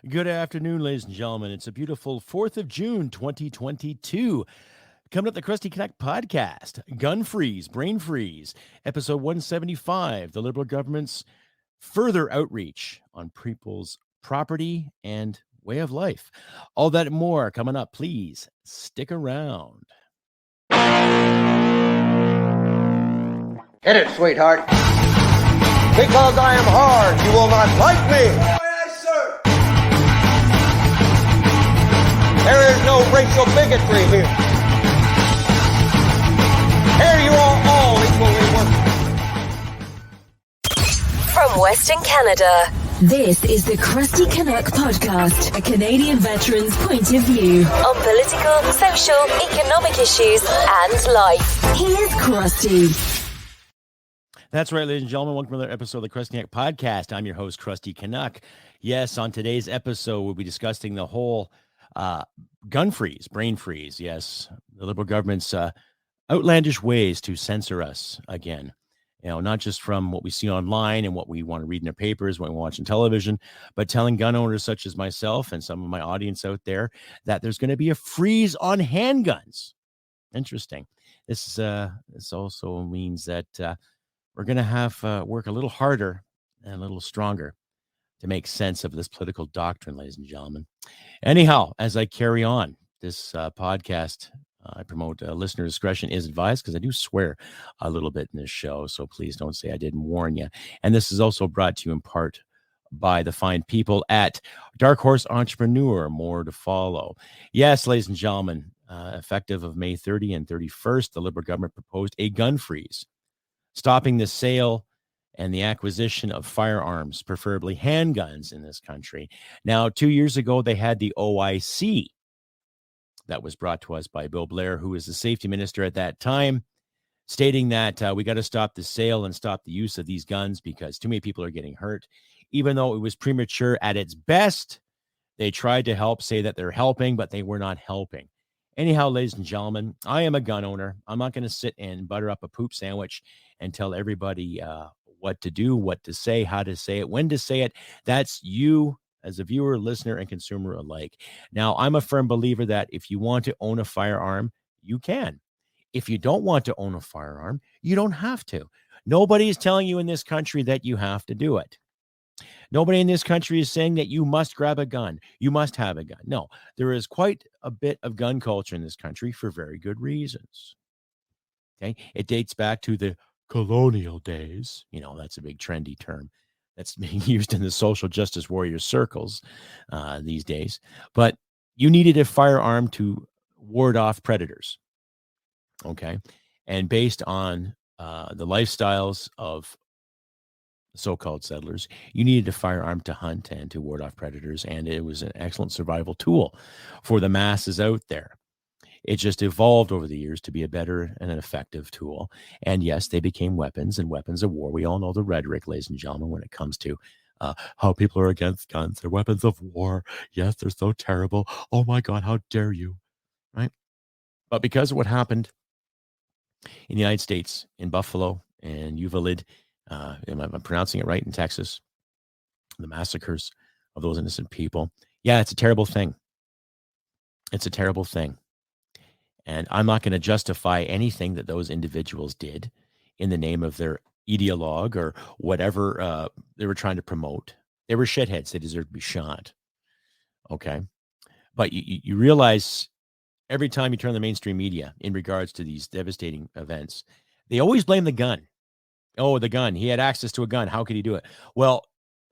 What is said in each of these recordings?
Good afternoon, ladies and gentlemen. It's a beautiful 4th of June, 2022. Coming up, the Crusty Canuck podcast, Gun Freeze, Brain Freeze, episode 175, the Liberal government's further outreach on people's property and way of life. All that and more coming up. Please stick around. Hit it, sweetheart. Because I am hard, you will not like me. Yes, sir. There is no racial bigotry here. Here you are all equally worthless. From Western Canada, this is the Crusty Canuck podcast, a Canadian veteran's point of view on political, social, economic issues and life. Here's Crusty. That's right, ladies and gentlemen. Welcome to another episode of the Crusty Canuck podcast. I'm your host, Crusty Canuck. Yes, on today's episode, we'll be discussing the whole gun freeze, brain freeze. Yes, the Liberal government's outlandish ways to censor us again. You know, not just from what we see online and what we want to read in the papers, what we watch on television, but telling gun owners such as myself and some of my audience out there that there's going to be a freeze on handguns. Interesting. This also means that we're going to have work a little harder and a little stronger to make sense of this political doctrine, ladies and gentlemen. Anyhow, as I carry on this podcast, I promote listener discretion is advised because I do swear a little bit in this show. So please don't say I didn't warn you. And this is also brought to you in part by the fine people at Dark Horse Entrepreneur. More to follow. Yes, ladies and gentlemen, effective of May 30 and 31st, the Liberal government proposed a gun freeze, stopping the sale and the acquisition of firearms, preferably handguns, in this country. Now, 2 years ago, they had the OIC that was brought to us by Bill Blair, who was the safety minister at that time, stating that we got to stop the sale and stop the use of these guns because too many people are getting hurt. Even though it was premature at its best, they tried to help, say that they're helping, but they were not helping. Anyhow, ladies and gentlemen, I am a gun owner. I'm not going to sit and butter up a poop sandwich and tell everybody what to do, what to say, how to say it, when to say it. That's you as a viewer, listener, and consumer alike. Now, I'm a firm believer that if you want to own a firearm, you can. If you don't want to own a firearm, you don't have to. Nobody is telling you in this country that you have to do it. Nobody in this country is saying that you must grab a gun. You must have a gun. No, there is quite a bit of gun culture in this country for very good reasons. Okay, it dates back to the colonial days. You know, that's a big trendy term that's being used in the social justice warrior circles these days. But you needed a firearm to ward off predators. Okay, and based on the lifestyles of so-called settlers, you needed a firearm to hunt and to ward off predators, and it was an excellent survival tool for the masses out there. It just evolved over the years to be a better and an effective tool. And yes, they became weapons and weapons of war. We all know the rhetoric, ladies and gentlemen, when it comes to how people are against guns. They're weapons of war. Yes, they're so terrible. Oh my God, how dare you, right? But because of what happened in the United States, in Buffalo and Uvalde, am I pronouncing it right, in Texas, the massacres of those innocent people. Yeah, it's a terrible thing. It's a terrible thing. And I'm not going to justify anything that those individuals did in the name of their ideologue or whatever they were trying to promote. They were shitheads. They deserve to be shot. Okay. But you realize every time you turn the mainstream media in regards to these devastating events, they always blame the gun. Oh, the gun. He had access to a gun. How could he do it? Well,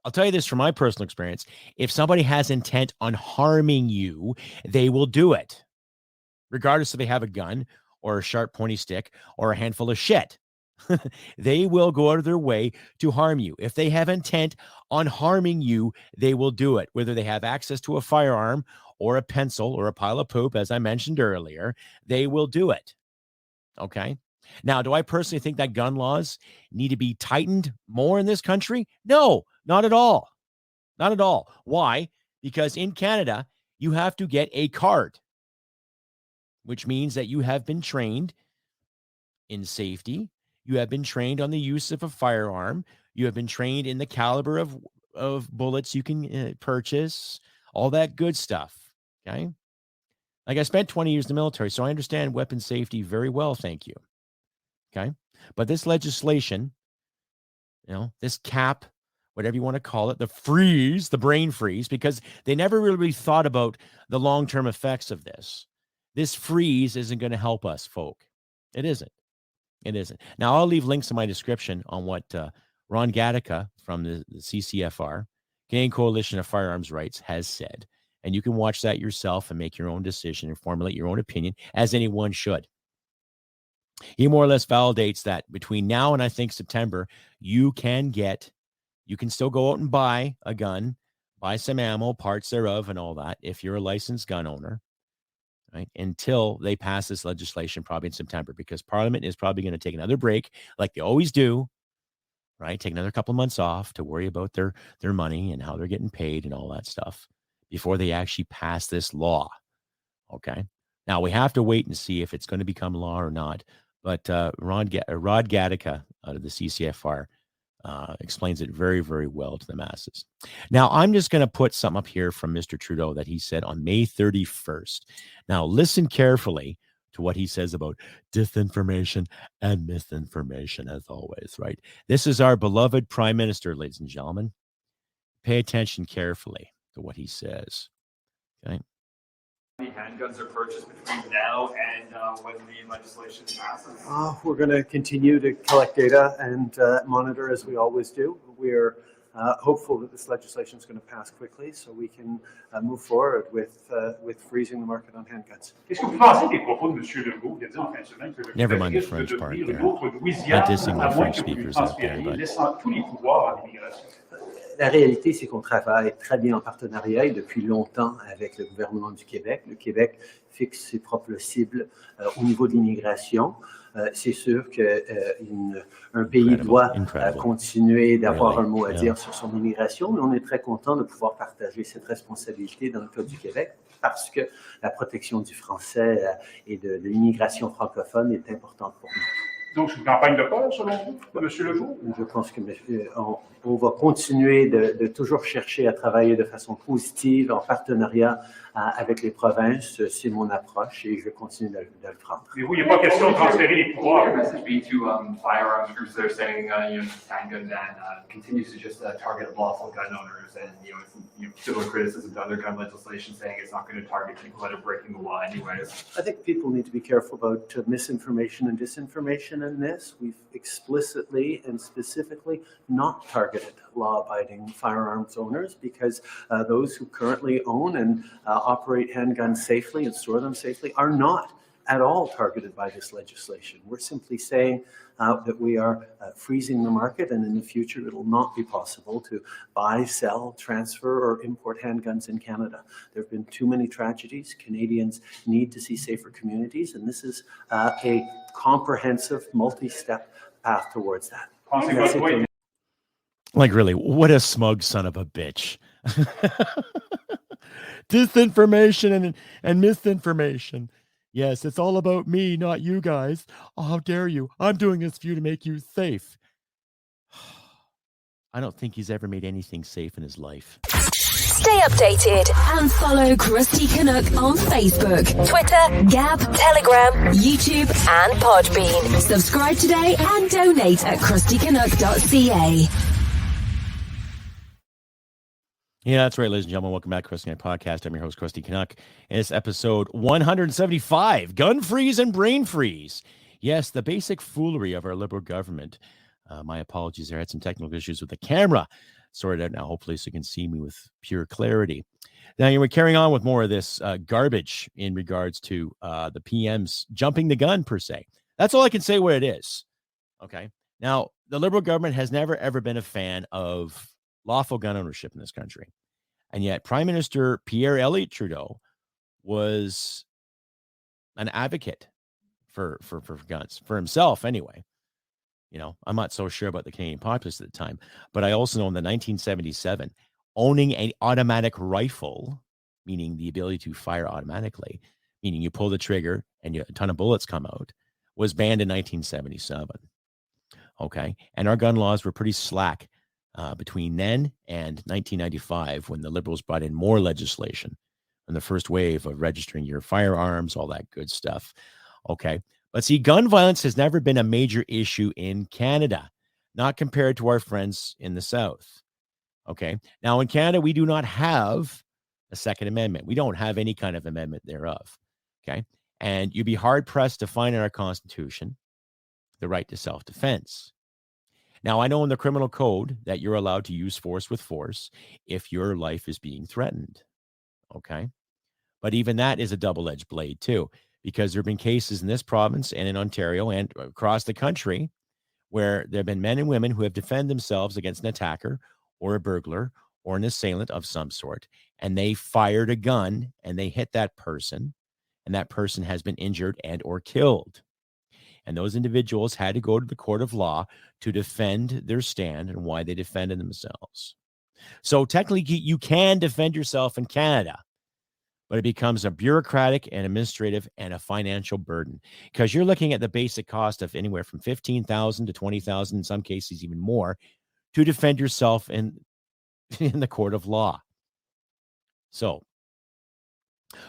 I'll tell you this from my personal experience. If somebody has intent on harming you, they will do it, regardless if they have a gun or a sharp pointy stick or a handful of shit. They will go out of their way to harm you. If they have intent on harming you, they will do it, whether they have access to a firearm or a pencil or a pile of poop, as I mentioned earlier, they will do it. Okay. Now, do I personally think that gun laws need to be tightened more in this country? No, not at all. Not at all. Why? Because in Canada, you have to get a card, which means that you have been trained in safety. You have been trained on the use of a firearm. You have been trained in the caliber of bullets you can purchase, all that good stuff. Okay. Like I spent 20 years in the military, so I understand weapon safety very well. Thank you. Okay. But this legislation, this cap, whatever you want to call it, the brain freeze, because they never really thought about the long-term effects of this. This freeze isn't going to help us, folk. It isn't. It isn't. Now, I'll leave links in my description on what Ron Gattaca from the CCFR, Canadian Coalition of Firearms Rights, has said. And you can watch that yourself and make your own decision and formulate your own opinion, as anyone should. He more or less validates that between now and I think September, you can still go out and buy a gun, buy some ammo, parts thereof, and all that, if you're a licensed gun owner, right? Until they pass this legislation probably in September, because Parliament is probably going to take another break like they always do, right? Take another couple of months off to worry about their money and how they're getting paid and all that stuff before they actually pass this law. Okay. Now we have to wait and see if it's going to become law or not. But Rod Gattaca out of the CCFR explains it very, very well to the masses. Now, I'm just going to put something up here from Mr. Trudeau that he said on May 31st. Now, listen carefully to what he says about disinformation and misinformation, as always, right? This is our beloved Prime Minister, ladies and gentlemen. Pay attention carefully to what he says. Okay. Handguns are purchased between now and when the legislation passes? We're going to continue to collect data and monitor as we always do. We're hopeful that this legislation is going to pass quickly so we can move forward with freezing the market on handguns. Qu'est-ce que vous pensez des propos de M. Legault qui a dit en fin de semaine que le Never Québec mind the risque French de part devenir there. une autre Louisiane, Not dissing the à moins French que vous speakers out there, transfériez, but laissant tous les pouvoirs à l'immigration? La réalité, c'est qu'on travaille très bien en partenariat et depuis longtemps avec le gouvernement du Québec. Le Québec fixe ses propres cibles au niveau de l'immigration. C'est sûr qu'un pays doit continuer d'avoir un mot à dire sur son immigration, mais on est très content de pouvoir partager cette responsabilité dans le cas du Québec parce que la protection du français et de l'immigration francophone est importante pour nous. Donc, c'est une campagne de peur, selon vous, de M. Legault? Je pense qu'on va continuer de toujours chercher à travailler de façon positive, en partenariat avec les provinces. C'est mon approche et je vais continuer de le prendre. Mais vous, il n'y a pas question de transférer les pouvoirs. Your message be to firearms groups that are saying, handgun ban continues to just target lawful gun owners, and similar criticism to other gun legislation saying it's not going to target people that are breaking the law anyways. I think people need to be careful about misinformation and disinformation in this. We've explicitly and specifically not targeted law-abiding firearms owners because those who currently own and operate handguns safely and store them safely are not at all targeted by this legislation. We're simply saying that we are freezing the market, and in the future it will not be possible to buy, sell, transfer, or import handguns in Canada. There have been too many tragedies. Canadians need to see safer communities, and this is a comprehensive, multi-step path towards that. Like, really, what a smug son of a bitch. Disinformation and misinformation. Yes, it's all about me, not you guys. Oh, how dare you? I'm doing this for you to make you safe. I don't think he's ever made anything safe in his life. Stay updated and follow Crusty Canuck on Facebook, Twitter, Gab, Telegram, YouTube, and Podbean. Subscribe today and donate at crustycanuck.ca. Yeah, that's right, ladies and gentlemen. Welcome back to Crusty Canuck Podcast. I'm your host, Crusty Canuck. And it's episode 175, Gun Freeze and Brain Freeze. Yes, the basic foolery of our Liberal government. My apologies there. I had some technical issues with the camera. Sorted out now, hopefully, so you can see me with pure clarity. Now, we're carrying on with more of this garbage in regards to the PMs jumping the gun, per se. That's all I can say what it is. Okay. Now, the Liberal government has never, ever been a fan of lawful gun ownership in this country. And yet Prime Minister Pierre Elliott Trudeau was an advocate for guns, for himself anyway. I'm not so sure about the Canadian populace at the time, but I also know in the 1977, owning an automatic rifle, meaning the ability to fire automatically, meaning you pull the trigger and a ton of bullets come out, was banned in 1977. Okay. And our gun laws were pretty slack between then and 1995, when the Liberals brought in more legislation and the first wave of registering your firearms, all that good stuff. Okay. But see, gun violence has never been a major issue in Canada, not compared to our friends in the South. Okay. Now, in Canada, we do not have a Second Amendment. We don't have any kind of amendment thereof. Okay. And you'd be hard pressed to find in our Constitution the right to self-defense. Now, I know in the criminal code that you're allowed to use force with force if your life is being threatened. Okay. But even that is a double-edged blade too, because there have been cases in this province and in Ontario and across the country where there have been men and women who have defended themselves against an attacker or a burglar or an assailant of some sort, and they fired a gun and they hit that person, and that person has been injured and or killed. And those individuals had to go to the court of law to defend their stand and why they defended themselves. So technically, you can defend yourself in Canada, but it becomes a bureaucratic and administrative and a financial burden, because you're looking at the basic cost of anywhere from $15,000 to $20,000, in some cases even more, to defend yourself in the court of law. So,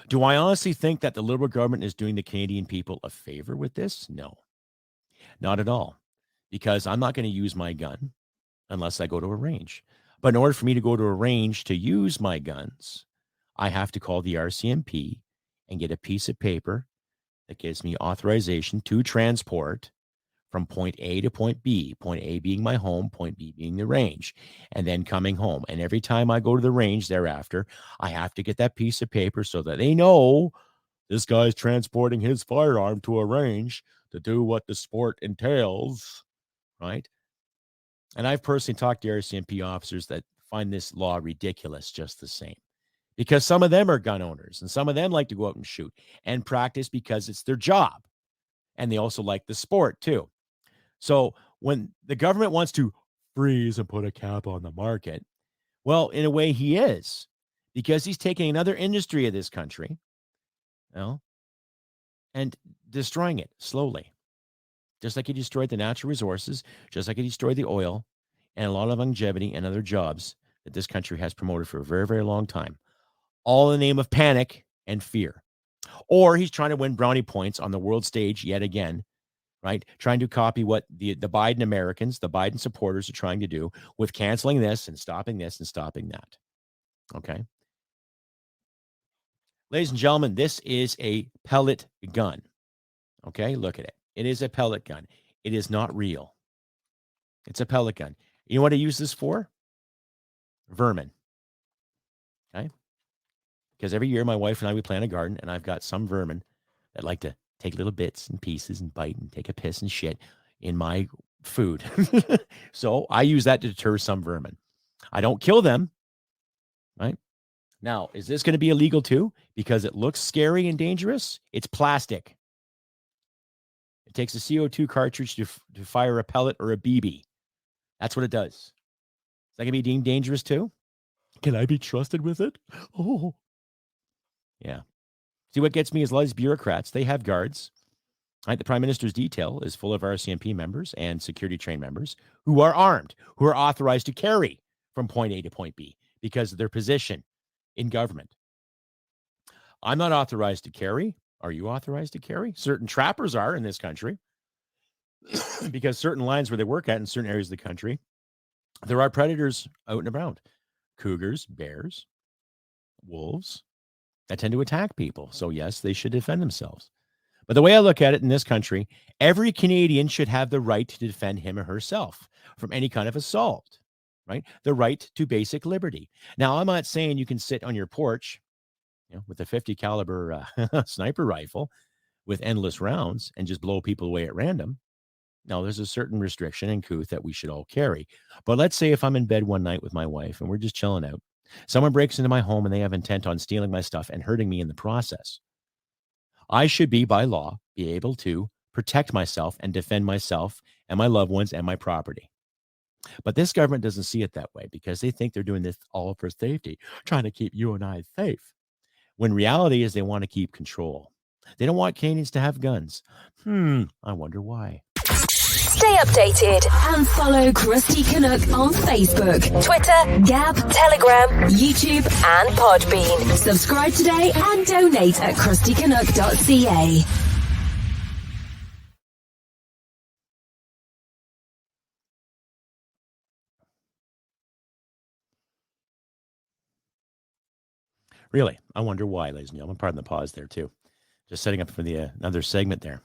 do I honestly think that the Liberal government is doing the Canadian people a favor with this? No, not at all, because I'm not going to use my gun unless I go to a range. But in order for me to go to a range to use my guns, I have to call the RCMP and get a piece of paper that gives me authorization to transport from point A to point B, point A being my home, point B being the range, and then coming home. And every time I go to the range thereafter, I have to get that piece of paper so that they know this guy's transporting his firearm to a range to do what the sport entails, right? And I've personally talked to RCMP officers that find this law ridiculous just the same, because some of them are gun owners and some of them like to go out and shoot and practice because it's their job. And they also like the sport too. So when the government wants to freeze and put a cap on the market, well, in a way he is, because he's taking another industry of this country, and destroying it slowly. Just like he destroyed the natural resources, just like he destroyed the oil and a lot of longevity and other jobs that this country has promoted for a very, very long time, all in the name of panic and fear. Or he's trying to win brownie points on the world stage yet again, right? Trying to copy what the Biden Americans, the Biden supporters are trying to do with canceling this and stopping that. Okay. Ladies and gentlemen, this is a pellet gun. Okay. Look at it. It is a pellet gun. It is not real. It's a pellet gun. You know what I use this for? Vermin. Okay. Because every year my wife and I, we plant a garden, and I've got some vermin that like to take little bits and pieces and bite and take a piss and shit in my food. So I use that to deter some vermin. I don't kill them, right? Now, is this going to be illegal too? Because it looks scary and dangerous? It's plastic. It takes a CO2 cartridge to fire a pellet or a BB. That's what it does. Is that going to be deemed dangerous too? Can I be trusted with it? Oh. Yeah. See, what gets me is a lot of these bureaucrats, they have guards. Right? The Prime Minister's detail is full of RCMP members and security trained members who are armed, who are authorized to carry from point A to point B because of their position in government. I'm not authorized to carry. Are you authorized to carry? Certain trappers are in this country because certain lines where they work at in certain areas of the country, there are predators out and around. Cougars, bears, wolves that tend to attack people. So yes, they should defend themselves. But the way I look at it in this country, every Canadian should have the right to defend him or herself from any kind of assault, right? The right to basic liberty. Now, I'm not saying you can sit on your porch, with a 50 caliber sniper rifle with endless rounds and just blow people away at random. Now, there's a certain restriction and couth that we should all carry. But let's say if I'm in bed one night with my wife and we're just chilling out, someone breaks into my home and they have intent on stealing my stuff and hurting me in the process. I should be, by law, be able to protect myself and defend myself and my loved ones and my property. But this government doesn't see it that way because they think they're doing this all for safety, trying to keep you and I safe. When reality is they want to keep control. They don't want Canadians to have guns. I wonder why. Stay updated and follow Crusty Canuck on Facebook, Twitter, Gab, Telegram, YouTube, and Podbean. Subscribe today and donate at crustycanuck.ca. Really, I wonder why, ladies and gentlemen. Pardon the pause there, too. Just setting up for the another segment there.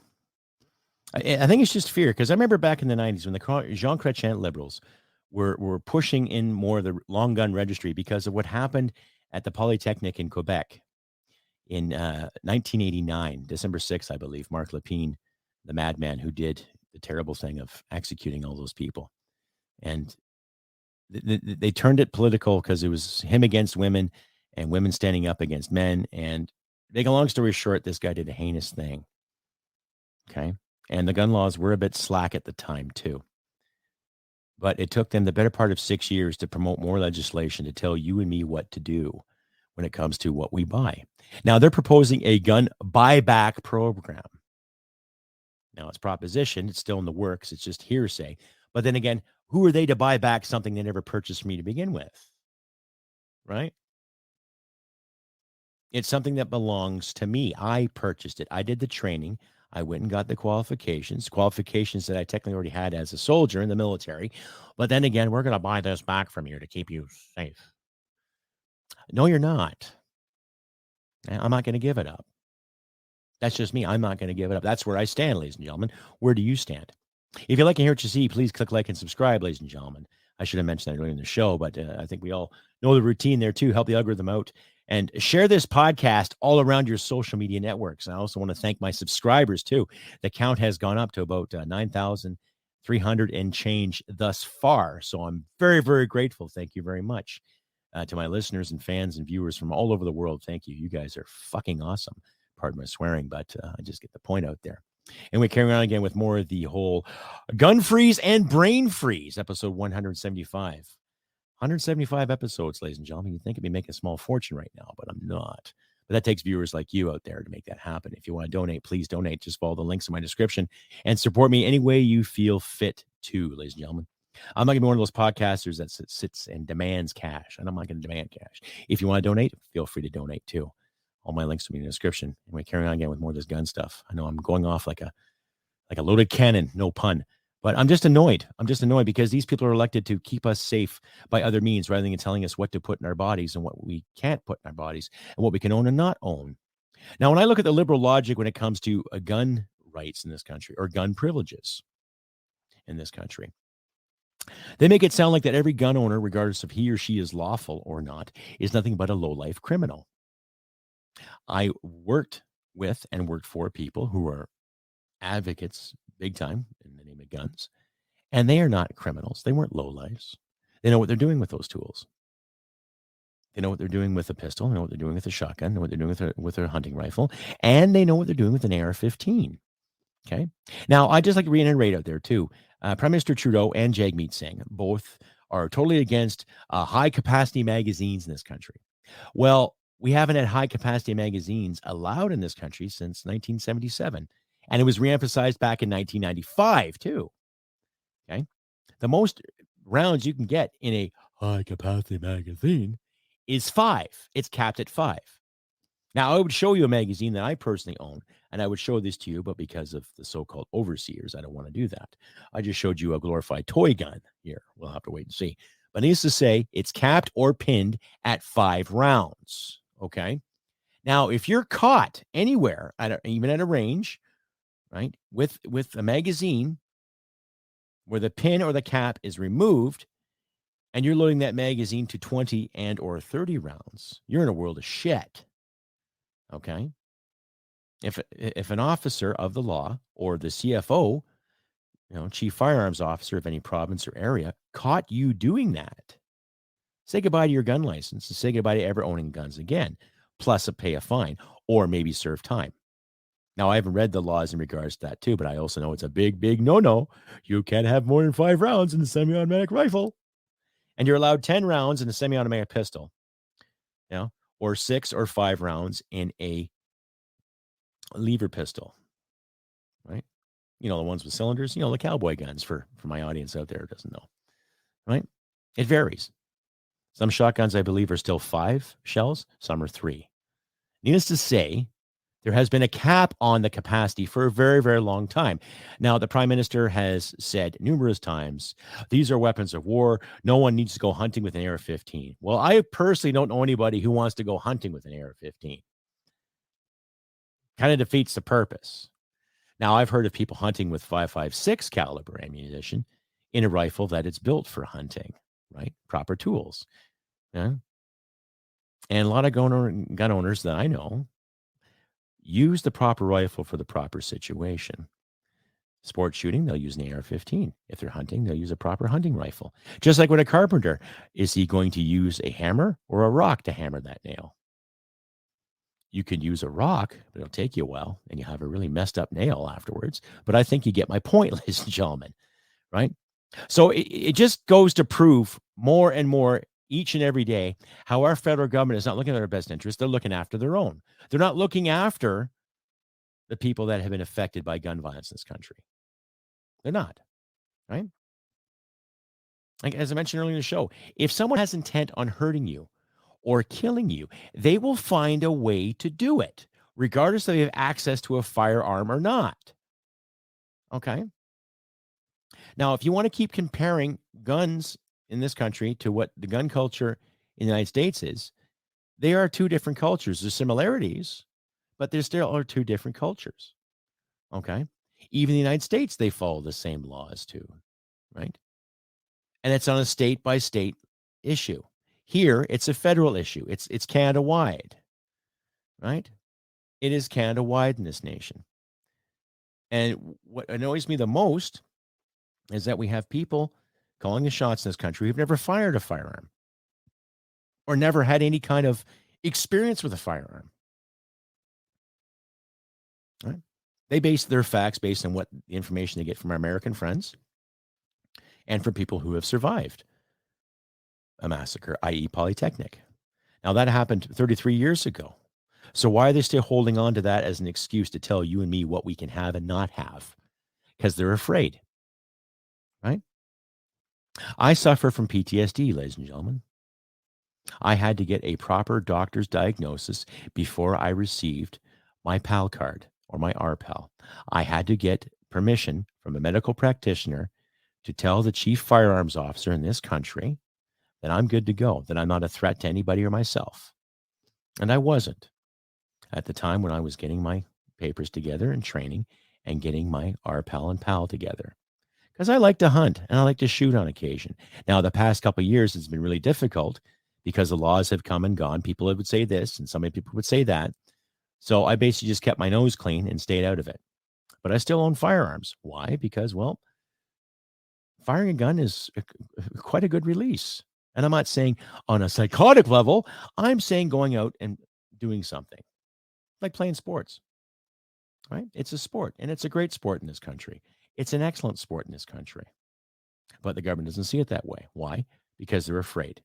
I think it's just fear, because I remember back in the 90s when the Jean Chrétien liberals were pushing in more of the long gun registry because of what happened at the Polytechnic in Quebec in 1989, December 6th, I believe. Marc Lépine, the madman who did the terrible thing of executing all those people. And they turned it political because it was him against women and women standing up against men. And make a long story short, this guy did a heinous thing. Okay. And the gun laws were a bit slack at the time, too. But it took them the better part of 6 years to promote more legislation to tell you and me what to do when it comes to what we buy. Now, they're proposing a gun buyback program. Now, it's proposition. It's still in the works. It's just hearsay. But then again, who are they to buy back something they never purchased from me to begin with? Right? It's something that belongs to me. I purchased it. I did the training. I went and got the qualifications that I technically already had as a soldier in the military. But then again, we're going to buy this back from you to keep you safe. No, you're not. I'm not going to give it up. That's just me. I'm not going to give it up. That's where I stand, ladies and gentlemen. Where do you stand? If you like to hear what you see, please click like and subscribe, ladies and gentlemen. I should have mentioned that earlier in the show, but I think we all know the routine there too. Help the algorithm out. And share this podcast all around your social media networks. I also want to thank my subscribers, too. The count has gone up to about 9,300 and change thus far. So I'm very, very grateful. Thank you very much to my listeners and fans and viewers from all over the world. Thank you. You guys are fucking awesome. Pardon my swearing, but I just get the point out there. And we carry on again with more of the whole gun freeze and brain freeze, episode 175. 175 episodes, ladies and gentlemen. You'd think I'd be making a small fortune right now, but I'm not. But that takes viewers like you out there to make that happen. If you want to donate, please donate. Just follow the links in my description and support me any way you feel fit to, ladies and gentlemen. I'm not going to be one of those podcasters that sits and demands cash, and I'm not going to demand cash. If you want to donate, feel free to donate too. All my links will be in the description. And we carry on again with more of this gun stuff. I know I'm going off like a loaded cannon, no pun. But I'm just annoyed. I'm just annoyed because these people are elected to keep us safe by other means rather than telling us what to put in our bodies and what we can't put in our bodies and what we can own and not own. Now, when I look at the liberal logic when it comes to gun rights in this country or gun privileges in this country, they make it sound like that every gun owner, regardless if he or she is lawful or not, is nothing but a low-life criminal. I worked with and worked for people who are advocates big time in the name of guns, and they are not criminals. They weren't lowlifes. They know what they're doing with those tools. They know what they're doing with a pistol. They know what they're doing with a shotgun. They know what they're doing with a hunting rifle, and they know what they're doing with an AR-15. Okay. Now, I just like to reiterate out there too. Prime Minister Trudeau and Jagmeet Singh both are totally against high-capacity magazines in this country. Well, we haven't had high-capacity magazines allowed in this country since 1977. And it was reemphasized back in 1995, too. Okay. The most rounds you can get in a high-capacity magazine is 5. It's capped at 5. Now, I would show you a magazine that I personally own, and I would show this to you, but because of the so-called overseers, I don't want to do that. I just showed you a glorified toy gun here. We'll have to wait and see. But needless to say, it's capped or pinned at 5 rounds. Okay. Now, if you're caught anywhere, even at a range, right, with a magazine where the pin or the cap is removed and you're loading that magazine to 20 and or 30 rounds, you're in a world of shit. Okay. If an officer of the law or the CFO, chief firearms officer of any province or area, caught you doing that, say goodbye to your gun license and say goodbye to ever owning guns again, plus pay a fine or maybe serve time. Now, I haven't read the laws in regards to that, too, but I also know it's a big, big no-no. You can't have more than 5 rounds in a semi-automatic rifle. And you're allowed 10 rounds in a semi-automatic pistol, or 6 or 5 rounds in a lever pistol, right? the ones with cylinders, the cowboy guns for my audience out there who doesn't know, right? It varies. Some shotguns, I believe, are still 5 shells. Some are 3. Needless to say, there has been a cap on the capacity for a very, very long time. Now, the Prime Minister has said numerous times, these are weapons of war. No one needs to go hunting with an AR-15. Well, I personally don't know anybody who wants to go hunting with an AR-15. Kind of defeats the purpose. Now, I've heard of people hunting with 5.56 caliber ammunition in a rifle that it's built for hunting, right? Proper tools. Yeah. And a lot of gun owners that I know use the proper rifle for the proper situation. Sport shooting, they'll use an AR-15. If they're hunting, they'll use a proper hunting rifle. Just like with a carpenter, is he going to use a hammer or a rock to hammer that nail? You could use a rock, but it'll take you a while, and you have a really messed up nail afterwards. But I think you get my point, ladies and gentlemen, right? So it just goes to prove more and more each and every day how our federal government is not looking at our best interest. They're looking after their own. They're not looking after the people that have been affected by gun violence in this country. They're not, right? Like, as I mentioned earlier in the show, if someone has intent on hurting you or killing you, they will find a way to do it, regardless if they have access to a firearm or not. Okay? Now, if you want to keep comparing guns in this country to what the gun culture in the United States is, they are 2 different cultures. There's similarities, but there still are 2 different cultures. Okay? Even the United States, they follow the same laws too, right? And it's on a state-by-state issue. Here, it's a federal issue. It's Canada-wide, right? It is Canada-wide in this nation. And what annoys me the most is that we have people calling the shots in this country who've never fired a firearm or never had any kind of experience with a firearm. Right? They base their facts based on what the information they get from our American friends and from people who have survived a massacre, i.e. Polytechnic. Now, that happened 33 years ago. So why are they still holding on to that as an excuse to tell you and me what we can have and not have? Because they're afraid, right? I suffer from PTSD, ladies and gentlemen. I had to get a proper doctor's diagnosis before I received my PAL card or my RPAL. I had to get permission from a medical practitioner to tell the chief firearms officer in this country that I'm good to go, that I'm not a threat to anybody or myself. And I wasn't at the time when I was getting my papers together and training and getting my RPAL and PAL together. Because I like to hunt and I like to shoot on occasion. Now, the past couple of years, it's been really difficult because the laws have come and gone. People would say this and some people would say that. So I basically just kept my nose clean and stayed out of it. But I still own firearms. Why? Because, well, firing a gun is quite a good release. And I'm not saying on a psychotic level. I'm saying going out and doing something like playing sports, right? It's a sport, and it's a great sport in this country. It's an excellent sport in this country. But the government doesn't see it that way. Why? Because they're afraid.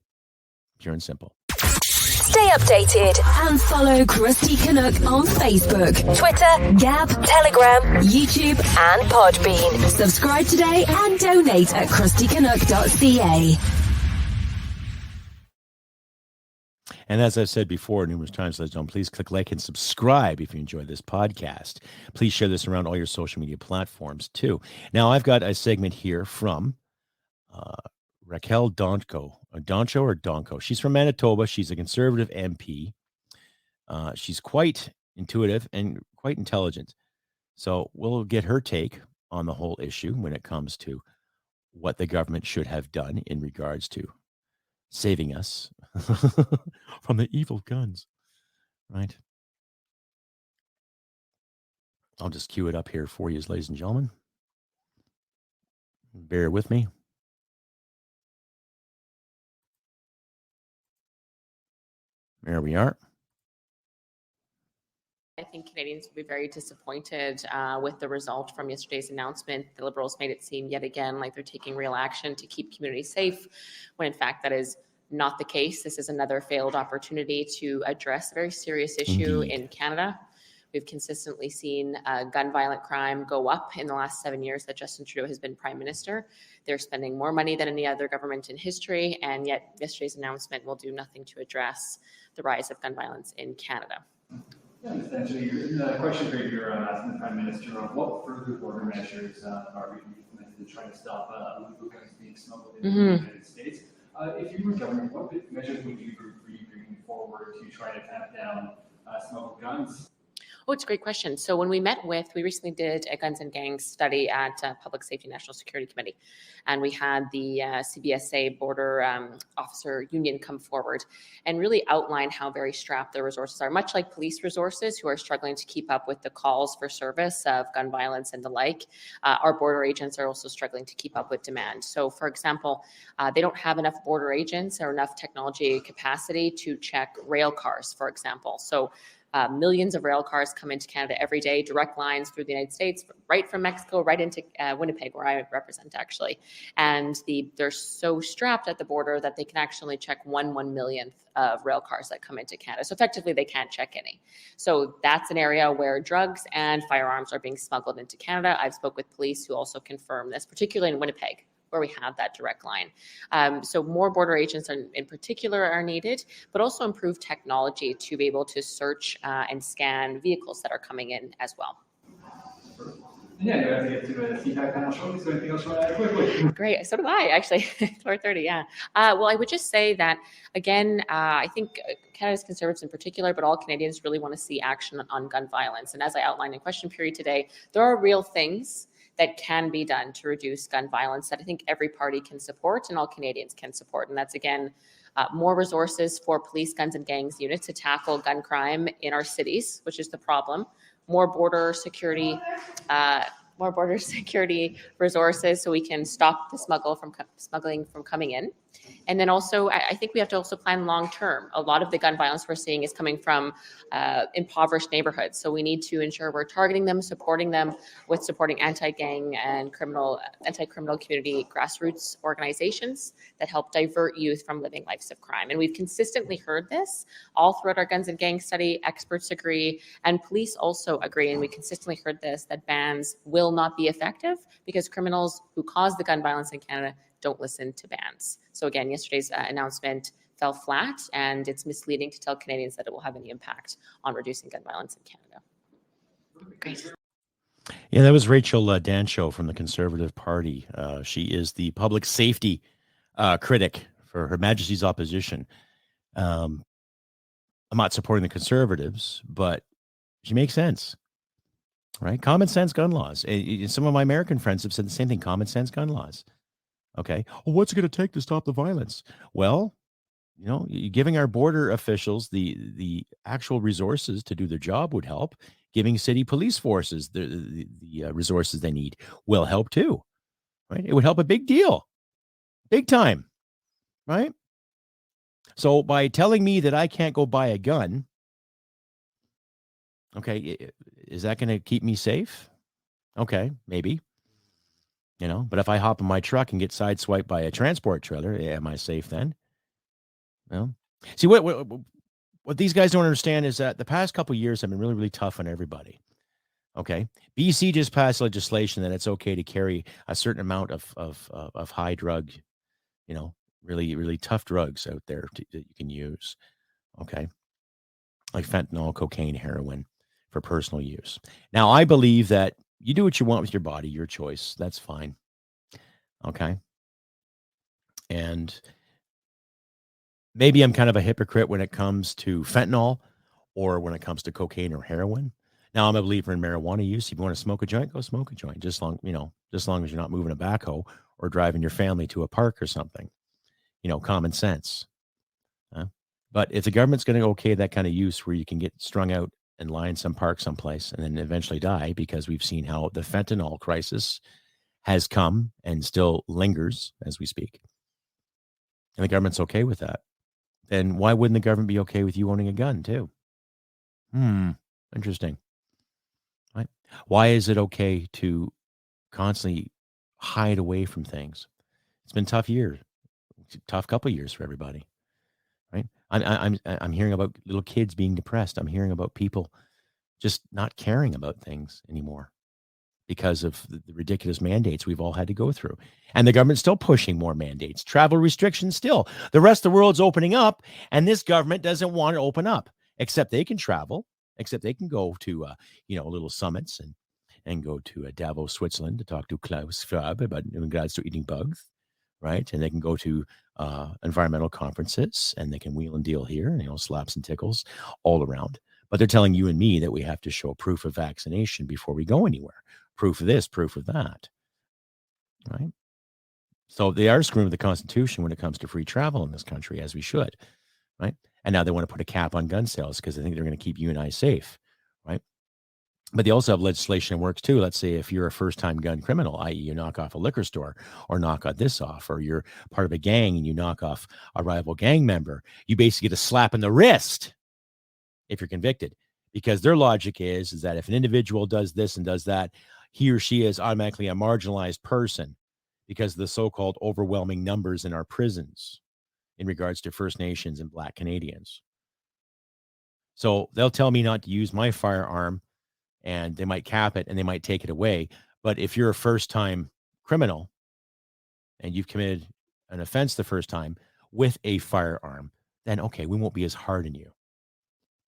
Pure and simple. Stay updated and follow Crusty Canuck on Facebook, Twitter, Gab, Telegram, YouTube, and Podbean. Subscribe today and donate at crustycanuck.ca. And as I've said before numerous times, ladies and gentlemen, please click like and subscribe if you enjoy this podcast. Please share this around all your social media platforms too. Now, I've got a segment here from Raquel Donko. Doncho or Donko? She's from Manitoba. She's a conservative MP. She's quite intuitive and quite intelligent. So we'll get her take on the whole issue when it comes to what the government should have done in regards to saving us from the evil guns, right? I'll just cue it up here for you, ladies and gentlemen. Bear with me. There we are. I think Canadians will be very disappointed with the result from yesterday's announcement. The Liberals made it seem yet again like they're taking real action to keep communities safe, when in fact that is not the case. This is another failed opportunity to address a very serious issue in Canada. We've consistently seen gun violent crime go up in the last 7 years that Justin Trudeau has been Prime Minister. They're spending more money than any other government in history, and yet yesterday's announcement will do nothing to address the rise of gun violence in Canada. Yeah, essentially, in the question period, you're asking the Prime Minister of what further border measures are we implemented to try to stop illegal guns being smuggled into the United States. If you were government, what measures would you be bringing forward to try to tamp down smuggled guns? Oh, it's a great question. So when we recently did a guns and gangs study at Public Safety National Security Committee, and we had the CBSA Border Officer Union come forward and really outline how very strapped their resources are, much like police resources who are struggling to keep up with the calls for service of gun violence and the like. Our border agents are also struggling to keep up with demand. So for example, they don't have enough border agents or enough technology capacity to check rail cars, for example. So millions of rail cars come into Canada every day, direct lines through the United States, right from Mexico, right into Winnipeg, where I represent actually. And they're so strapped at the border that they can actually check 1/1,000,000th of rail cars that come into Canada. So effectively, they can't check any. So that's an area where drugs and firearms are being smuggled into Canada. I've spoke with police who also confirm this, particularly in Winnipeg, where we have that direct line. So more border agents in particular are needed, but also improved technology to be able to search and scan vehicles that are coming in as well. Yeah, you have to get to the CPAC panel shortly, so anything else you want to add quickly? Great. So do I, actually. 4:30, yeah. Well, I would just say that, again, I think Canada's Conservatives in particular, but all Canadians really want to see action on gun violence. And as I outlined in question period today, there are real things that can be done to reduce gun violence that I think every party can support and all Canadians can support. And that's, again, more resources for police, guns and gangs units to tackle gun crime in our cities, which is the problem. More border security resources so we can stop the smuggling from coming in. And then also, I think we have to also plan long term. A lot of the gun violence we're seeing is coming from impoverished neighborhoods. So we need to ensure we're targeting them, supporting anti-gang and anti-criminal community grassroots organizations that help divert youth from living lives of crime. And we've consistently heard this all throughout our guns and gangs study. Experts agree, and police also agree. And we consistently heard this, that bans will not be effective because criminals who cause the gun violence in Canada don't listen to bans. So again, yesterday's announcement fell flat, and it's misleading to tell Canadians that it will have any impact on reducing gun violence in Canada. Great. Yeah, that was Rachel Dancho from the Conservative Party. She is the public safety critic for Her Majesty's opposition. I'm not supporting the Conservatives, but she makes sense, right? Common sense gun laws. Some of my American friends have said the same thing, common sense gun laws. Okay. Well, what's it going to take to stop the violence? Well, giving our border officials the actual resources to do their job would help. Giving city police forces the resources they need will help too, right? It would help a big deal, big time, right? So by telling me that I can't go buy a gun, okay, is that going to keep me safe? Okay, maybe. But if I hop in my truck and get sideswiped by a transport trailer, am I safe then? No. See, what these guys don't understand is that the past couple of years have been really, really tough on everybody. Okay. BC just passed legislation that it's okay to carry a certain amount of high drug, really, really tough drugs out there that you can use. Okay. Like fentanyl, cocaine, heroin for personal use. Now, I believe that you do what you want with your body, your choice. That's fine. Okay. And maybe I'm kind of a hypocrite when it comes to fentanyl or when it comes to cocaine or heroin. Now, I'm a believer in marijuana use. If you want to smoke a joint, go smoke a joint. Just long as you're not moving a backhoe or driving your family to a park or something. Common sense. But if the government's going to okay that kind of use where you can get strung out and lie in some park someplace and then eventually die, because we've seen how the fentanyl crisis has come and still lingers as we speak, and the government's okay with that, then why wouldn't the government be okay with you owning a gun too? Interesting. Right? Why is it okay to constantly hide away from things? It's been tough couple of years for everybody. Right? I'm hearing about little kids being depressed. I'm hearing about people just not caring about things anymore because of the ridiculous mandates we've all had to go through. And the government's still pushing more mandates, travel restrictions still. The rest of the world's opening up, and this government doesn't want to open up, except they can travel, except they can go to, little summits and go to Davos, Switzerland to talk to Klaus Schwab about in regards to eating bugs, right? And they can go to environmental conferences, and they can wheel and deal here, slaps and tickles all around. But they're telling you and me that we have to show proof of vaccination before we go anywhere. Proof of this, proof of that, right? So they are screwing with the Constitution when it comes to free travel in this country, as we should, right? And now they want to put a cap on gun sales because they think they're going to keep you and I safe, right? But they also have legislation that works too. Let's say if you're a first-time gun criminal, i.e. you knock off a liquor store or knock this off, or you're part of a gang and you knock off a rival gang member, you basically get a slap in the wrist if you're convicted, because their logic is that if an individual does this and does that, he or she is automatically a marginalized person because of the so-called overwhelming numbers in our prisons in regards to First Nations and Black Canadians. So they'll tell me not to use my firearm, and they might cap it and they might take it away. But if you're a first-time criminal and you've committed an offense the first time with a firearm, then okay, we won't be as hard on you.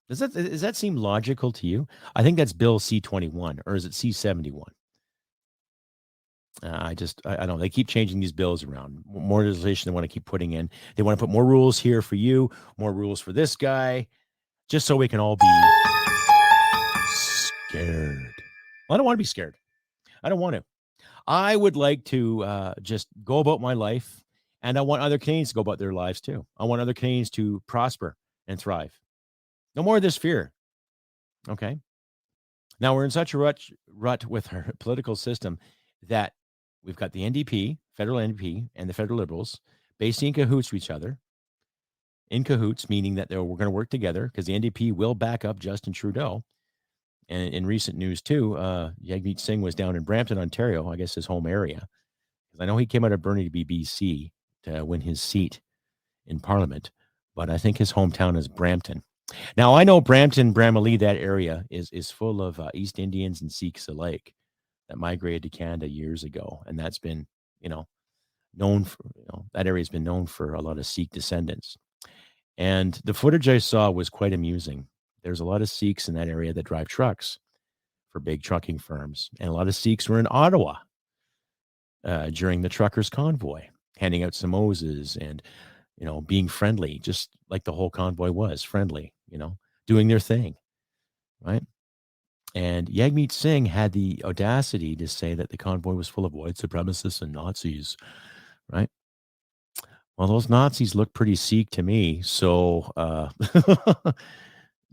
Does that seem logical to you? I think that's Bill C-21, or is it C-71? I don't know. They keep changing these bills around. More legislation they want to keep putting in. They want to put more rules here for you, more rules for this guy, just so we can all be scared. Well, I don't want to be scared. I don't want to. I would like to just go about my life, and I want other Canadians to go about their lives too. I want other Canadians to prosper and thrive. No more of this fear. Okay. Now we're in such a rut with our political system that we've got the NDP, federal NDP, and the federal Liberals basically in cahoots with each other. In cahoots, meaning that we're going to work together because the NDP will back up Justin Trudeau. And in recent news too, Jagmeet Singh was down in Brampton, Ontario, I guess his home area. Because I know he came out of Burnaby, BC to win his seat in Parliament, but I think his hometown is Brampton. Now, I know Brampton, Bramalea, that area is full of East Indians and Sikhs alike that migrated to Canada years ago. And that's been, known for, that area has been known for a lot of Sikh descendants. And the footage I saw was quite amusing. There's a lot of Sikhs in that area that drive trucks for big trucking firms. And a lot of Sikhs were in Ottawa during the truckers' convoy, handing out samosas and, being friendly, just like the whole convoy was friendly, doing their thing, right? And Jagmeet Singh had the audacity to say that the convoy was full of white supremacists and Nazis, right? Well, those Nazis look pretty Sikh to me. So,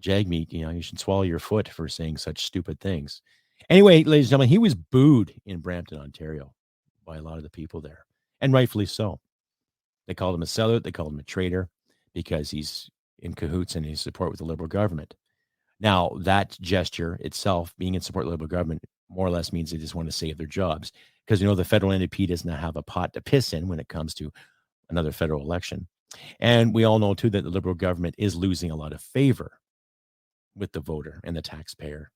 Jagmeet, you should swallow your foot for saying such stupid things. Anyway, ladies and gentlemen, he was booed in Brampton, Ontario by a lot of the people there, and rightfully so. They called him a seller. They called him a traitor because he's in cahoots and in support with the Liberal government. Now, that gesture itself, being in support of the Liberal government, more or less means they just want to save their jobs because, the federal NDP doesn't have a pot to piss in when it comes to another federal election. And we all know, too, that the Liberal government is losing a lot of favor with the voter and the taxpayer,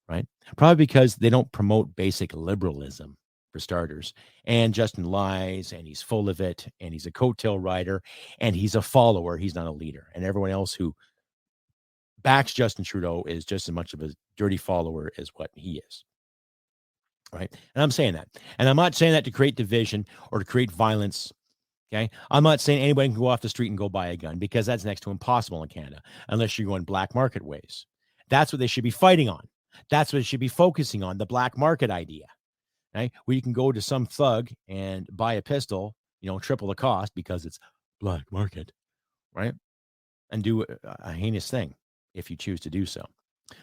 right? Probably because they don't promote basic liberalism, for starters. And Justin lies, and he's full of it, and he's a coattail rider, and he's a follower. He's not a leader. And everyone else who backs Justin Trudeau is just as much of a dirty follower as what he is, right? And I'm saying that. And I'm not saying that to create division or to create violence, okay? I'm not saying anybody can go off the street and go buy a gun because that's next to impossible in Canada unless you're going black market ways. That's what they should be fighting on. That's what they should be focusing on, the black market idea. Right? Where you can go to some thug and buy a pistol, triple the cost because it's black market, right? And do a heinous thing if you choose to do so.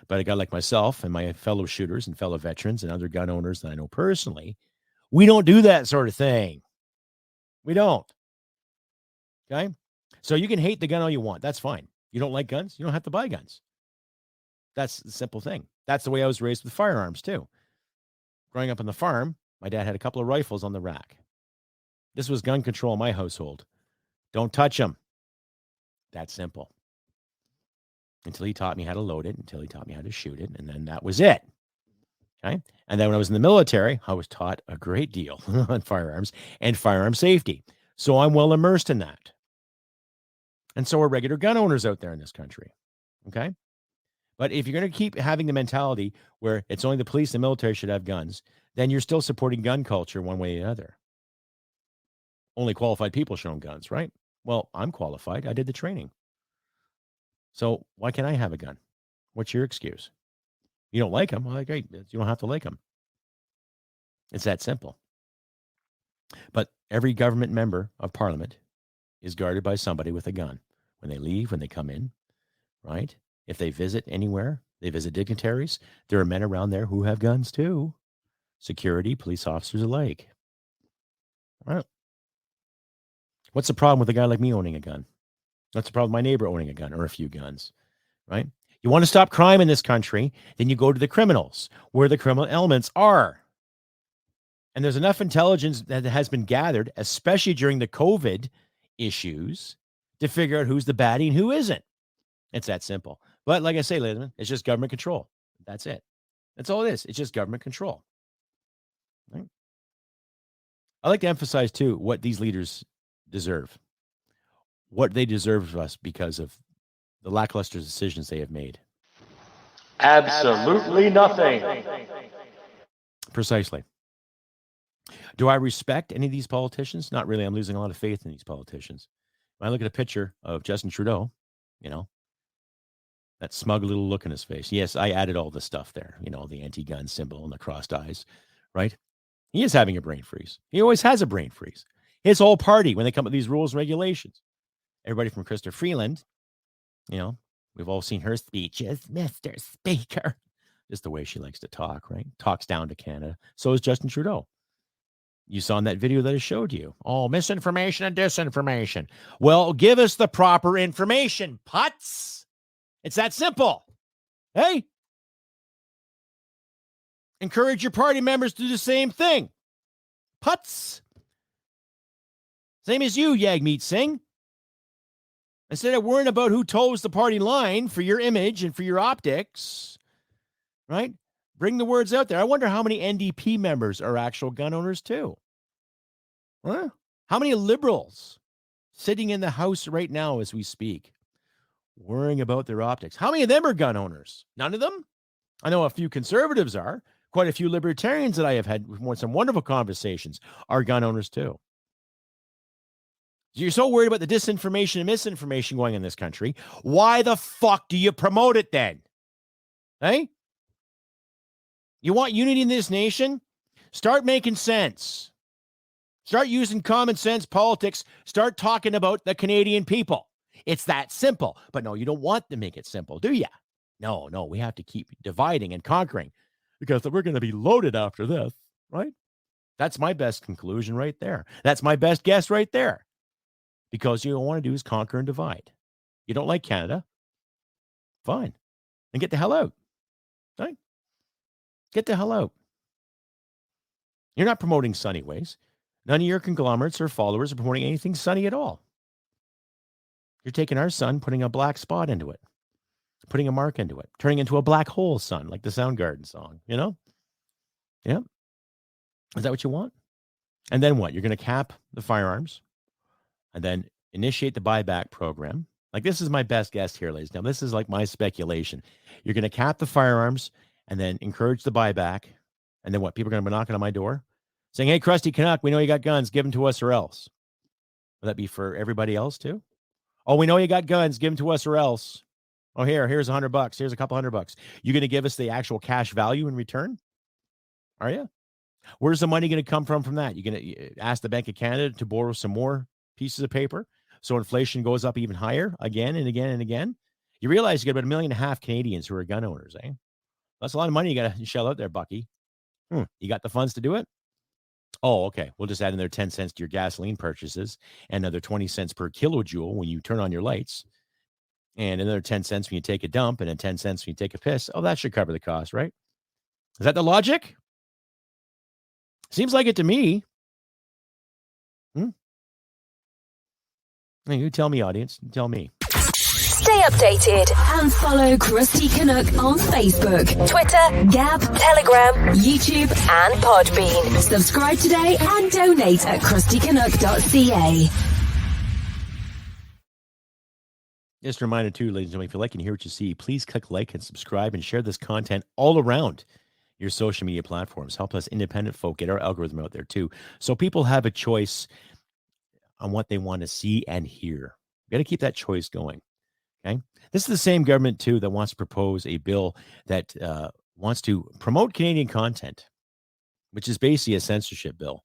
But a guy like myself and my fellow shooters and fellow veterans and other gun owners that I know personally, we don't do that sort of thing. We don't. Okay? So you can hate the gun all you want. That's fine. You don't like guns? You don't have to buy guns. That's the simple thing. That's the way I was raised with firearms too. Growing up on the farm, my dad had a couple of rifles on the rack. This was gun control in my household. Don't touch them. That simple. until he taught me how to load it, until he taught me how to shoot it, and then that was it. Okay. And then when I was in the military, I was taught a great deal on firearms and firearm safety. So I'm well immersed in that. And so are regular gun owners out there in this country. Okay. But if you're going to keep having the mentality where it's only the police and military should have guns, then you're still supporting gun culture one way or another. Only qualified people should own guns, right? Well, I'm qualified. I did the training. So why can't I have a gun? What's your excuse? You don't like them? Well, great. You don't have to like them. It's that simple. But every government member of parliament is guarded by somebody with a gun. When they leave, when they come in, right? If they visit anywhere, they visit dignitaries, there are men around there who have guns too. Security, police officers alike. All right. What's the problem with a guy like me owning a gun? What's the problem with my neighbor owning a gun or a few guns, right? You want to stop crime in this country, then you go to the criminals, where the criminal elements are. And there's enough intelligence that has been gathered, especially during the COVID issues, to figure out who's the baddie and who isn't. It's that simple. But like I say, ladies and gentlemen, it's just government control. That's it. That's all it is. It's just government control. Right? I like to emphasize, too, what these leaders deserve. What they deserve of us because of the lackluster decisions they have made. Absolutely nothing. Precisely. Do I respect any of these politicians? Not really. I'm losing a lot of faith in these politicians. When I look at a picture of Justin Trudeau, that smug little look in his face. Yes, I added all the stuff there, the anti-gun symbol and the crossed eyes, right? He is having a brain freeze. He always has a brain freeze. His whole party, when they come up with these rules and regulations, everybody from Krista Freeland, we've all seen her speeches, Mr. Speaker. Just the way she likes to talk, right? Talks down to Canada. So is Justin Trudeau. You saw in that video that I showed you. Oh, misinformation and disinformation. Well, give us the proper information, putz. It's that simple. Hey? Encourage your party members to do the same thing. Putz. Same as you, Yagmeet Singh. Instead of worrying about who toes the party line for your image and for your optics, right? Bring the words out there. I wonder how many NDP members are actual gun owners too. Huh? How many liberals sitting in the House right now as we speak, worrying about their optics? How many of them are gun owners? None of them? I know a few conservatives are. Quite a few libertarians that I have had some wonderful conversations are gun owners too. You're so worried about the disinformation and misinformation going in this country. Why the fuck do you promote it then? Hey? You want unity in this nation? Start making sense. Start using common sense politics. Start talking about the Canadian people. It's that simple. But no, you don't want to make it simple, do you? No, we have to keep dividing and conquering because we're going to be loaded after this, right? That's my best conclusion right there. That's my best guess right there. Because you don't want to do is conquer and divide. You don't like Canada? Fine. Then get the hell out. Right? Get the hell out. You're not promoting sunny ways. None of your conglomerates or followers are promoting anything sunny at all. You're taking our sun, putting a black spot into it, putting a mark into it, turning into a black hole sun, like the Soundgarden song, Yeah. Is that what you want? And then what? You're going to cap the firearms and then initiate the buyback program. Like, this is my best guess here, ladies. Now, this is like my speculation. You're going to cap the firearms and then encourage the buyback. And then what? People are going to be knocking on my door saying, hey, Crusty Canuck, we know you got guns. Give them to us or else. Will that be for everybody else too? Oh, we know you got guns. Give them to us or else. Oh, here's $100. Here's a couple $100. You going to give us the actual cash value in return? Are you? Where's the money going to come from that? You're going to ask the Bank of Canada to borrow some more pieces of paper so inflation goes up even higher again and again and again? You realize you got about 1.5 million Canadians who are gun owners, eh? That's a lot of money you got to shell out there, Bucky. You got the funds to do it? Oh, okay. We'll just add in their 10 cents to your gasoline purchases and another 20 cents per kilojoule when you turn on your lights and another 10 cents when you take a dump and then 10 cents when you take a piss. Oh, that should cover the cost, right? Is that the logic? Seems like it to me. You tell me, audience. You tell me. Stay updated and follow Crusty Canuck on Facebook, Twitter, Gab, Telegram, YouTube, and Podbean. Subscribe today and donate at crustycanuck.ca. Just a reminder too, ladies and gentlemen, if you like and hear what you see, please click like and subscribe and share this content all around your social media platforms. Help us independent folk get our algorithm out there too, so people have a choice on what they want to see and hear. We got to keep that choice going. Okay, this is the same government too that wants to propose a bill that wants to promote Canadian content, which is basically a censorship bill,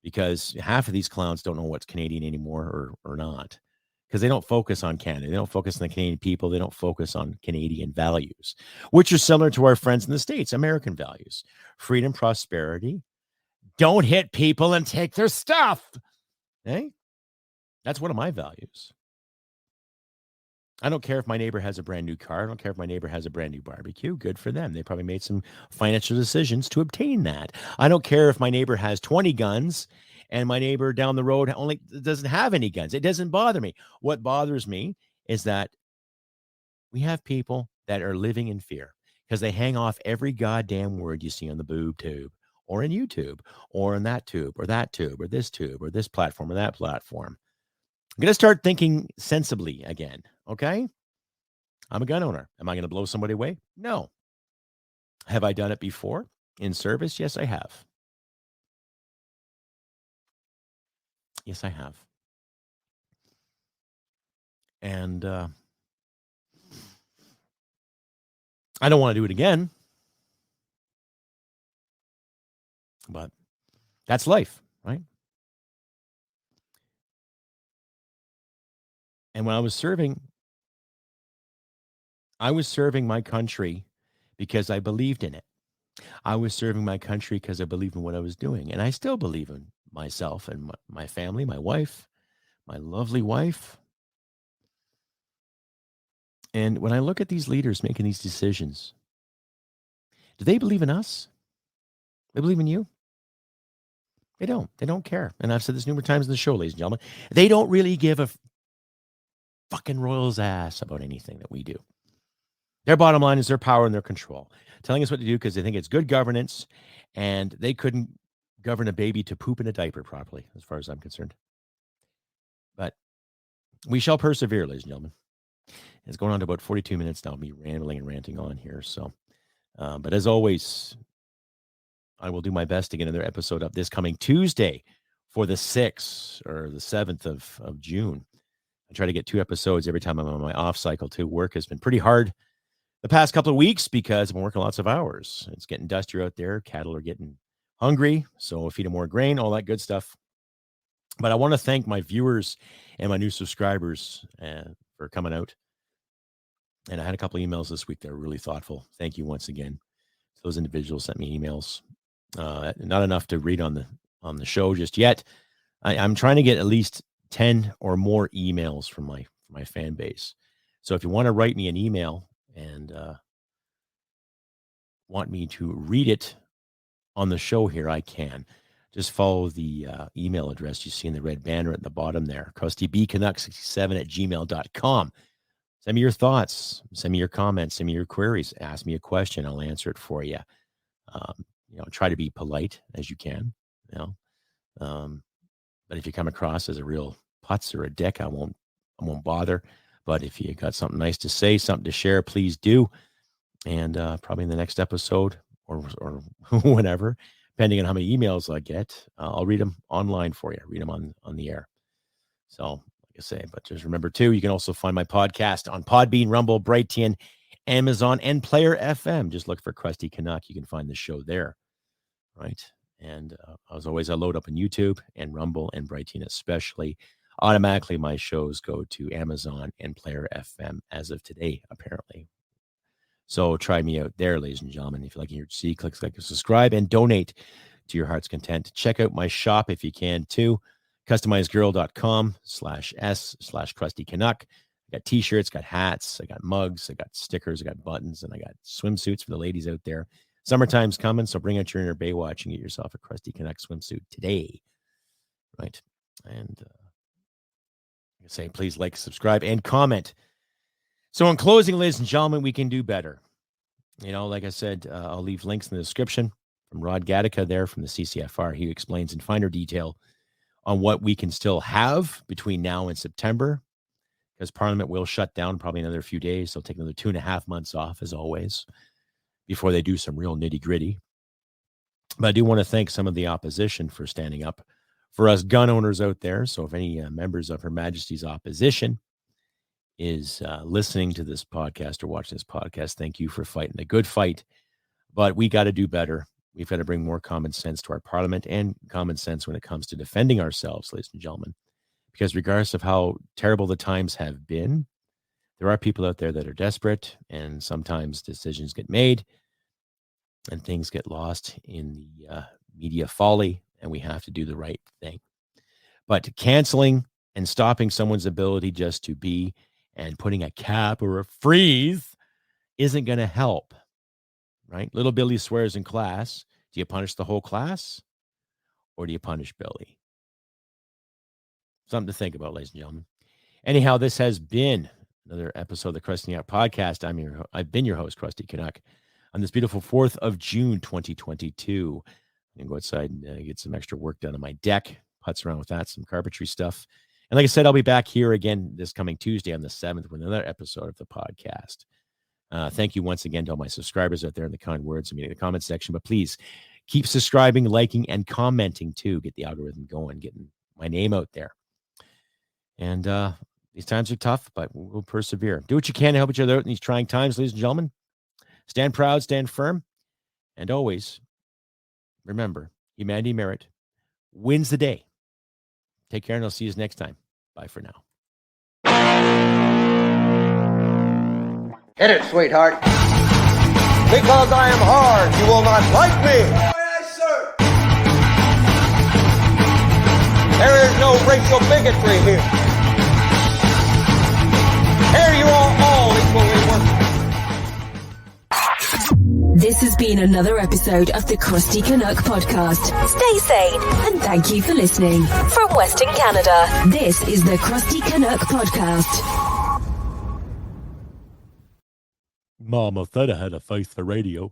because half of these clowns don't know what's Canadian anymore or not, because they don't focus on Canada. They don't focus on the Canadian people. They don't focus on Canadian values, which are similar to our friends in the States, American values: freedom, prosperity, don't hit people and take their stuff. Hey, that's one of my values. I don't care if my neighbor has a brand new car. I don't care if my neighbor has a brand new barbecue. Good for them. They probably made some financial decisions to obtain that. I don't care if my neighbor has 20 guns and my neighbor down the road only doesn't have any guns. It doesn't bother me. What bothers me is that we have people that are living in fear because they hang off every goddamn word you see on the boob tube or in YouTube or in that tube or this platform or that platform. I'm going to start thinking sensibly again, okay? I'm a gun owner. Am I going to blow somebody away? No. Have I done it before in service? Yes, I have. Yes, I have. And I don't want to do it again. But that's life, right? And when I was serving my country because I believed in it. I was serving my country because I believed in what I was doing. And I still believe in myself and my family, my wife, my lovely wife. And when I look at these leaders making these decisions, do they believe in us? They believe in you? They don't. They don't care. And I've said this numerous times in the show, ladies and gentlemen. They don't really give a fucking royal's ass about anything that we do. Their bottom line is their power and their control, telling us what to do because they think it's good governance, and they couldn't govern a baby to poop in a diaper properly, as far as I'm concerned. But we shall persevere, ladies and gentlemen. It's going on to about 42 minutes now, me rambling and ranting on here. So, but as always, I will do my best to get another episode up this coming Tuesday for the 6th or the 7th of June. I try to get 2 episodes every time I'm on my off cycle too. Work has been pretty hard the past couple of weeks because I've been working lots of hours. It's getting dustier out there. Cattle are getting hungry, so feed them more grain, all that good stuff. But I want to thank my viewers and my new subscribers for coming out. And I had a couple of emails this week that were really thoughtful. Thank you once again. Those individuals sent me emails. Not enough to read on the show just yet. I'm trying to get at least 10 or more emails from my fan base. So if you want to write me an email and want me to read it on the show here, I can. Just follow the email address you see in the red banner at the bottom there, crustybcanuck67@gmail.com. Send me your thoughts. Send me your comments. Send me your queries. Ask me a question. I'll answer it for you. Try to be polite as you can. But if you come across as a real putz or a dick, I won't bother. But if you got something nice to say, something to share, please do. And probably in the next episode or whenever, depending on how many emails I get, I'll read them online for you. Read them on the air. So, like I say, but just remember too, you can also find my podcast on Podbean, Rumble, Brighteon, Amazon, and Player FM. Just look for Crusty Canuck. You can find the show there, right? And as always, I load up on YouTube and Rumble and Brighteon especially. Automatically, my shows go to Amazon and Player FM as of today, apparently. So try me out there, ladies and gentlemen. If you like your see, click like and subscribe and donate to your heart's content. Check out my shop if you can too. customizedgirl.com/s/Crusty Canuck. I got t-shirts, got hats, I got mugs, I got stickers, I got buttons, and I got swimsuits for the ladies out there. Summertime's coming, so bring out your inner Baywatch and get yourself a Crusty Canuck swimsuit today. Right? And like I say, please like, subscribe, and comment. So in closing, ladies and gentlemen, we can do better. Like I said, I'll leave links in the description from Rod Gattaca there from the CCFR. He explains in finer detail on what we can still have between now and September, because Parliament will shut down probably another few days. They'll take another 2.5 months off, as always, before they do some real nitty-gritty. But I do want to thank some of the opposition for standing up for us gun owners out there. So if any members of Her Majesty's opposition is listening to this podcast or watching this podcast, thank you for fighting a good fight. But we got to do better. We've got to bring more common sense to our Parliament and common sense when it comes to defending ourselves, ladies and gentlemen. Because regardless of how terrible the times have been, there are people out there that are desperate, and sometimes decisions get made and things get lost in the media folly, and we have to do the right thing. But canceling and stopping someone's ability just to be and putting a cap or a freeze isn't going to help, right? Little Billy swears in class. Do you punish the whole class, or do you punish Billy? Something to think about, ladies and gentlemen. Anyhow, this has been another episode of the Crusty Canuck podcast. I've been your host, Crusty Canuck, on this beautiful 4th of June, 2022. I'm going to go outside and get some extra work done on my deck, putz around with that, some carpentry stuff. And like I said, I'll be back here again this coming Tuesday on the 7th with another episode of the podcast. Thank you once again to all my subscribers out there in the kind words in the comment section. But please keep subscribing, liking, and commenting too. Get the algorithm going, getting my name out there. And these times are tough, but we'll persevere. Do what you can to help each other out in these trying times, ladies and gentlemen. Stand proud, stand firm, and always remember, humanity merit wins the day. Take care, and I'll see you next time. Bye for now. Hit it, sweetheart. Because I am hard, you will not like me. Yes, sir. There is no racial bigotry here. Here you are all equally worthless. This has been another episode of the Crusty Canuck podcast. Stay sane and thank you for listening. From Western Canada, this is the Crusty Canuck podcast. Mama thought I had a face for radio.